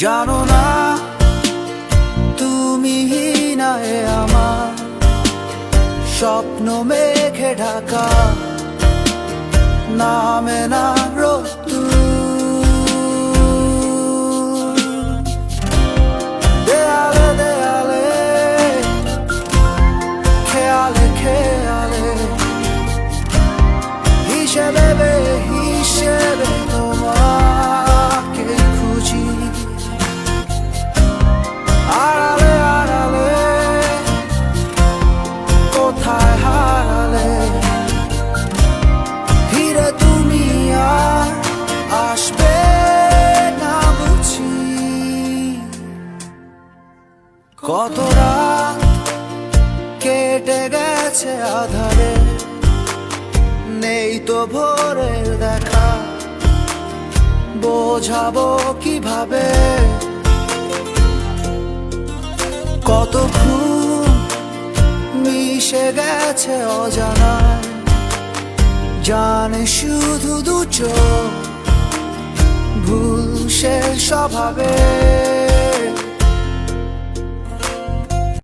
জানো না তুমি না আমার স্বপ্ন মেঘে ঢাকা, নামে না রোদ্দুর। দেয়ালে দেয়ালে, খেয়ালে খেয়ালে, হিসেবে হিসেবে তোমাকে খুঁজি। আড়ালে আড়ালে কোথায় হারালে, ফিরে তুমি আর আসবে না বুঝি। কত রাত কেটে গেছে আধারে, নেই তো ভোরের দেখা, বোঝাবো কিভাবে। কত ঘুম মিশে গেছে অজানায়, জানে শুধু দু চোখ ভুল শেষ স্বভাবে।